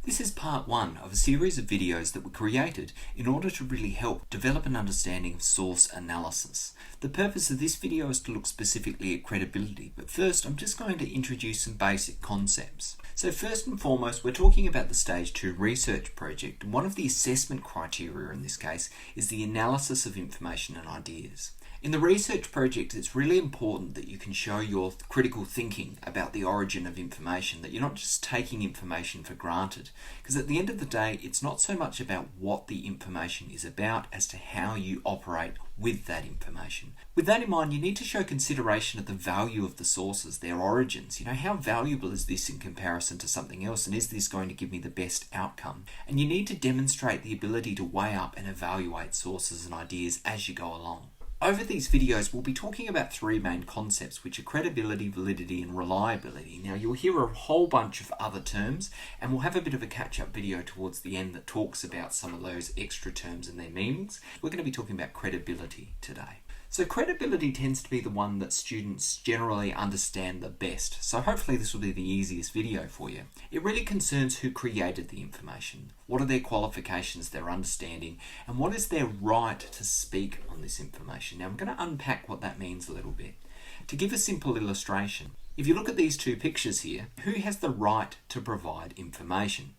This is part one of a series of videos that were created in order to really help develop an understanding of source analysis. The purpose of this video is to look specifically at credibility, but first I'm just going to introduce some basic concepts. So first and foremost, we're talking about the Stage 2 research project, and one of the assessment criteria in this case is the analysis of information and ideas. In the research project, it's really important that you can show your critical thinking about the origin of information, that you're not just taking information for granted. Because at the end of the day, it's not so much about what the information is about as to how you operate with that information. With that in mind, you need to show consideration of the value of the sources, their origins. How valuable is this in comparison to something else, and is this going to give me the best outcome? And you need to demonstrate the ability to weigh up and evaluate sources and ideas as you go along. Over these videos, we'll be talking about three main concepts, which are credibility, validity, and reliability. Now, you'll hear a whole bunch of other terms, and we'll have a bit of a catch-up video towards the end that talks about some of those extra terms and their meanings. We're going to be talking about credibility today. So credibility tends to be the one that students generally understand the best. So hopefully this will be the easiest video for you. It really concerns who created the information, what are their qualifications, their understanding, and what is their right to speak on this information. Now I'm going to unpack what that means a little bit. To give a simple illustration, if you look at these two pictures here, who has the right to provide information?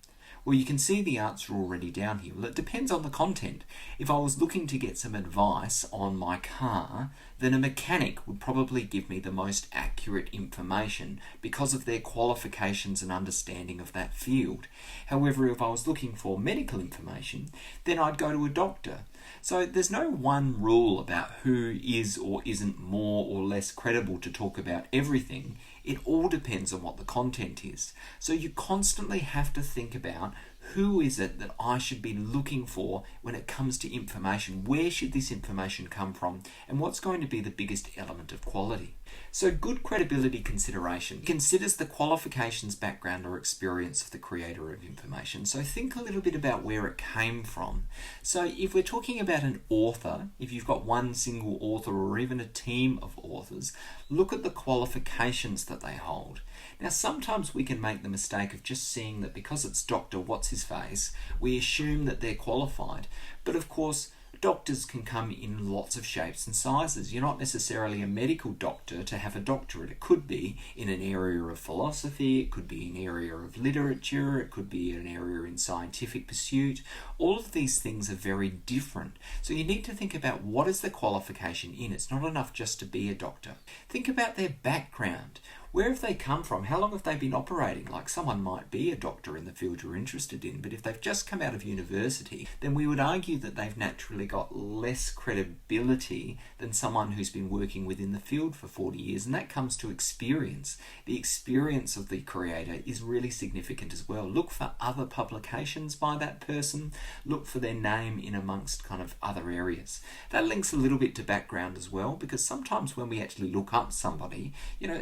Well, you can see the answer already down here. Well, it depends on the content. If I was looking to get some advice on my car, then a mechanic would probably give me the most accurate information because of their qualifications and understanding of that field. However, if I was looking for medical information, then I'd go to a doctor. So there's no one rule about who is or isn't more or less credible to talk about everything. It all depends on what the content is. So you constantly have to think about who is it that I should be looking for when it comes to information? Where should this information come from? And what's going to be the biggest element of quality? So good credibility consideration considers the qualifications, background, or experience of the creator of information. So think a little bit about where it came from. So if we're talking about an author, if you've got one single author or even a team of authors, look at the qualifications that they hold. Now, sometimes we can make the mistake of just seeing that because it's Dr. What's-His-Face, we assume that they're qualified. But of course, doctors can come in lots of shapes and sizes. You're not necessarily a medical doctor to have a doctorate. It could be in an area of philosophy, it could be an area of literature, it could be an area in scientific pursuit. All of these things are very different. So you need to think about what is the qualification in. It's not enough just to be a doctor. Think about their background. Where have they come from? How long have they been operating? Like, someone might be a doctor in the field you're interested in, but if they've just come out of university, then we would argue that they've naturally got less credibility than someone who's been working within the field for 40 years, and that comes to experience. The experience of the creator is really significant as well. Look for other publications by that person. Look for their name in amongst kind of other areas. That links a little bit to background as well, because sometimes when we actually look up somebody,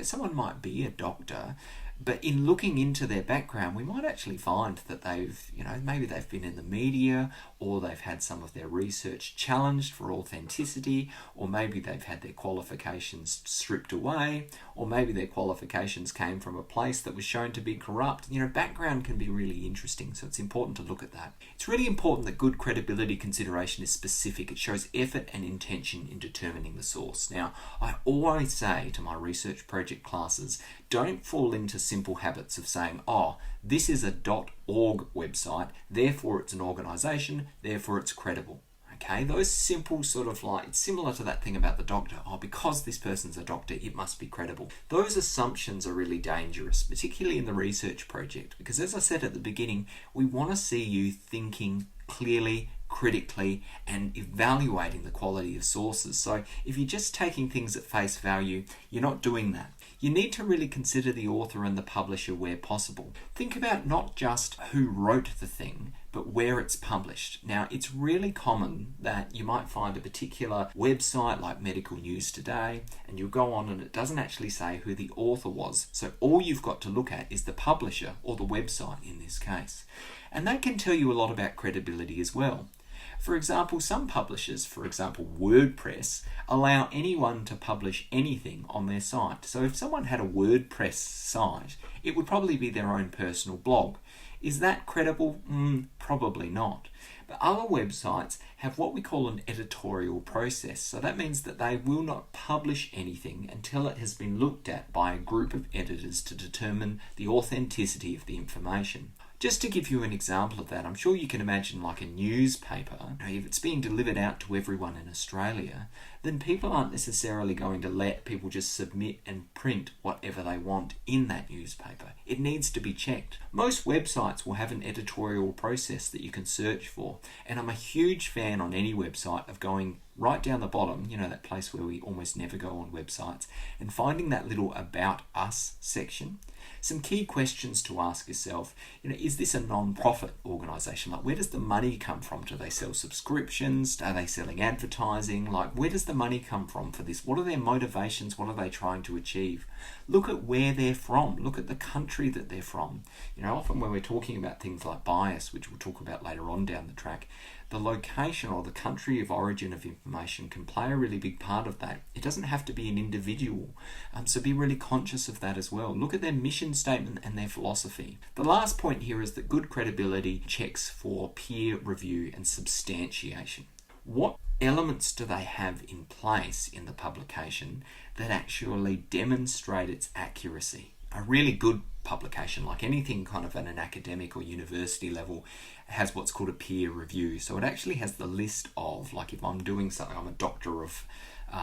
someone might be a doctor, but in looking into their background, we might actually find that they've, maybe they've been in the media, or they've had some of their research challenged for authenticity, or maybe they've had their qualifications stripped away, or maybe their qualifications came from a place that was shown to be corrupt. Background can be really interesting, so it's important to look at that. It's really important that good credibility consideration is specific. It shows effort and intention in determining the source. Now, I always say to my research project classes, don't fall into simple habits of saying, this is a .org website, therefore it's an organization, therefore it's credible. Okay, those simple it's similar to that thing about the doctor. Because this person's a doctor, it must be credible. Those assumptions are really dangerous, particularly in the research project, because as I said at the beginning, we want to see you thinking clearly, critically, and evaluating the quality of sources. So if you're just taking things at face value, you're not doing that. You need to really consider the author and the publisher where possible. Think about not just who wrote the thing, but where it's published. Now, it's really common that you might find a particular website like Medical News Today, and you'll go on and it doesn't actually say who the author was. So all you've got to look at is the publisher, or the website in this case. And that can tell you a lot about credibility as well. For example, some publishers, for example WordPress, allow anyone to publish anything on their site. So if someone had a WordPress site, it would probably be their own personal blog. Is that credible? Probably not. But other websites have what we call an editorial process. So that means that they will not publish anything until it has been looked at by a group of editors to determine the authenticity of the information. Just to give you an example of that, I'm sure you can imagine like a newspaper. If it's being delivered out to everyone in Australia, then people aren't necessarily going to let people just submit and print whatever they want in that newspaper. It needs to be checked. Most websites will have an editorial process that you can search for, and I'm a huge fan on any website of going right down the bottom, that place where we almost never go on websites, and finding that little About Us section. Some key questions to ask yourself, is this a non-profit organisation? Like, where does the money come from? Do they sell subscriptions? Are they selling advertising? Like, where does the money come from for this? What are their motivations? What are they trying to achieve? Look at where they're from. Look at the country that they're from. Often when we're talking about things like bias, which we'll talk about later on down the track, the location or the country of origin of information can play a really big part of that. It doesn't have to be an individual, so be really conscious of that as well. Look at their mission statement and their philosophy. The last point here is that good credibility checks for peer review and substantiation. What elements do they have in place in the publication that actually demonstrate its accuracy? A really good publication, like anything kind of at an academic or university level, has what's called a peer review. So it actually has the list of, like if I'm doing something, I'm a doctor of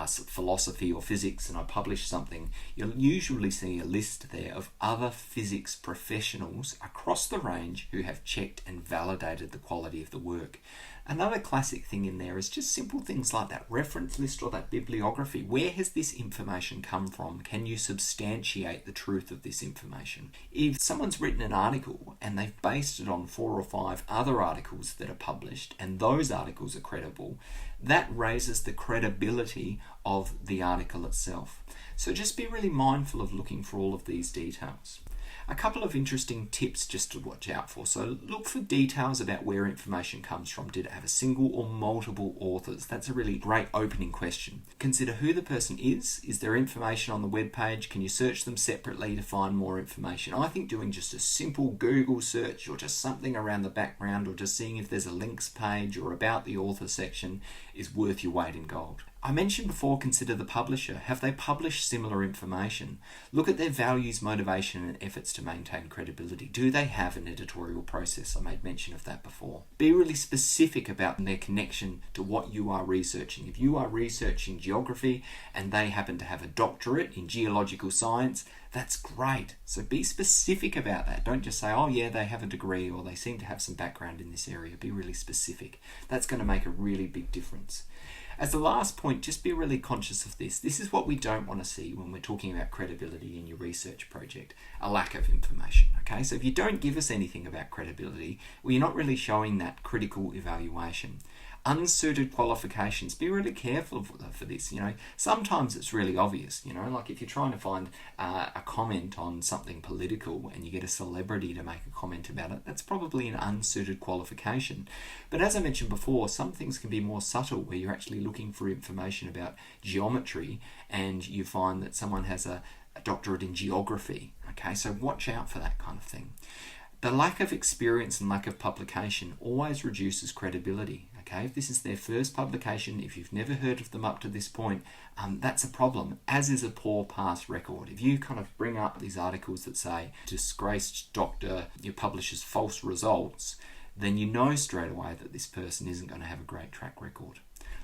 philosophy or physics and I publish something, you'll usually see a list there of other physics professionals across the range who have checked and validated the quality of the work. Another classic thing in there is just simple things like that reference list or that bibliography. Where has this information come from? Can you substantiate the truth of this information? If someone's written an article and they've based it on 4 or 5 other articles that are published and those articles are credible, that raises the credibility of the article itself. So just be really mindful of looking for all of these details. A couple of interesting tips just to watch out for. So look for details about where information comes from. Did it have a single or multiple authors? That's a really great opening question. Consider who the person is. Is there information on the web page? Can you search them separately to find more information? I think doing just a simple Google search or just something around the background or just seeing if there's a links page or about the author section is worth your weight in gold. I mentioned before, consider the publisher. Have they published similar information? Look at their values, motivation, and efforts to maintain credibility. Do they have an editorial process? I made mention of that before. Be really specific about their connection to what you are researching. If you are researching geography and they happen to have a doctorate in geological science, that's great. So be specific about that. Don't just say, oh yeah, they have a degree or they seem to have some background in this area. Be really specific. That's going to make a really big difference. As the last point, just be really conscious of this. This is what we don't want to see when we're talking about credibility in your research project, a lack of information. Okay, so if you don't give us anything about credibility, well, you're not really showing that critical evaluation. Unsuited qualifications, be really careful for this. Sometimes it's really obvious, like if you're trying to find a comment on something political and you get a celebrity to make a comment about it, that's probably an unsuited qualification. But as I mentioned before, some things can be more subtle where you're actually looking for information about geometry and you find that someone has a doctorate in geography. Okay, so watch out for that kind of thing. The lack of experience and lack of publication always reduces credibility. Okay, if this is their first publication, if you've never heard of them up to this point, that's a problem, as is a poor past record. If you kind of bring up these articles that say, disgraced doctor, you publishes false results, then you know straight away that this person isn't going to have a great track record.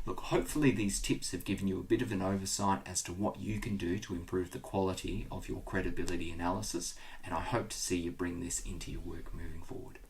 Look, hopefully these tips have given you a bit of an oversight as to what you can do to improve the quality of your credibility analysis, and I hope to see you bring this into your work moving forward.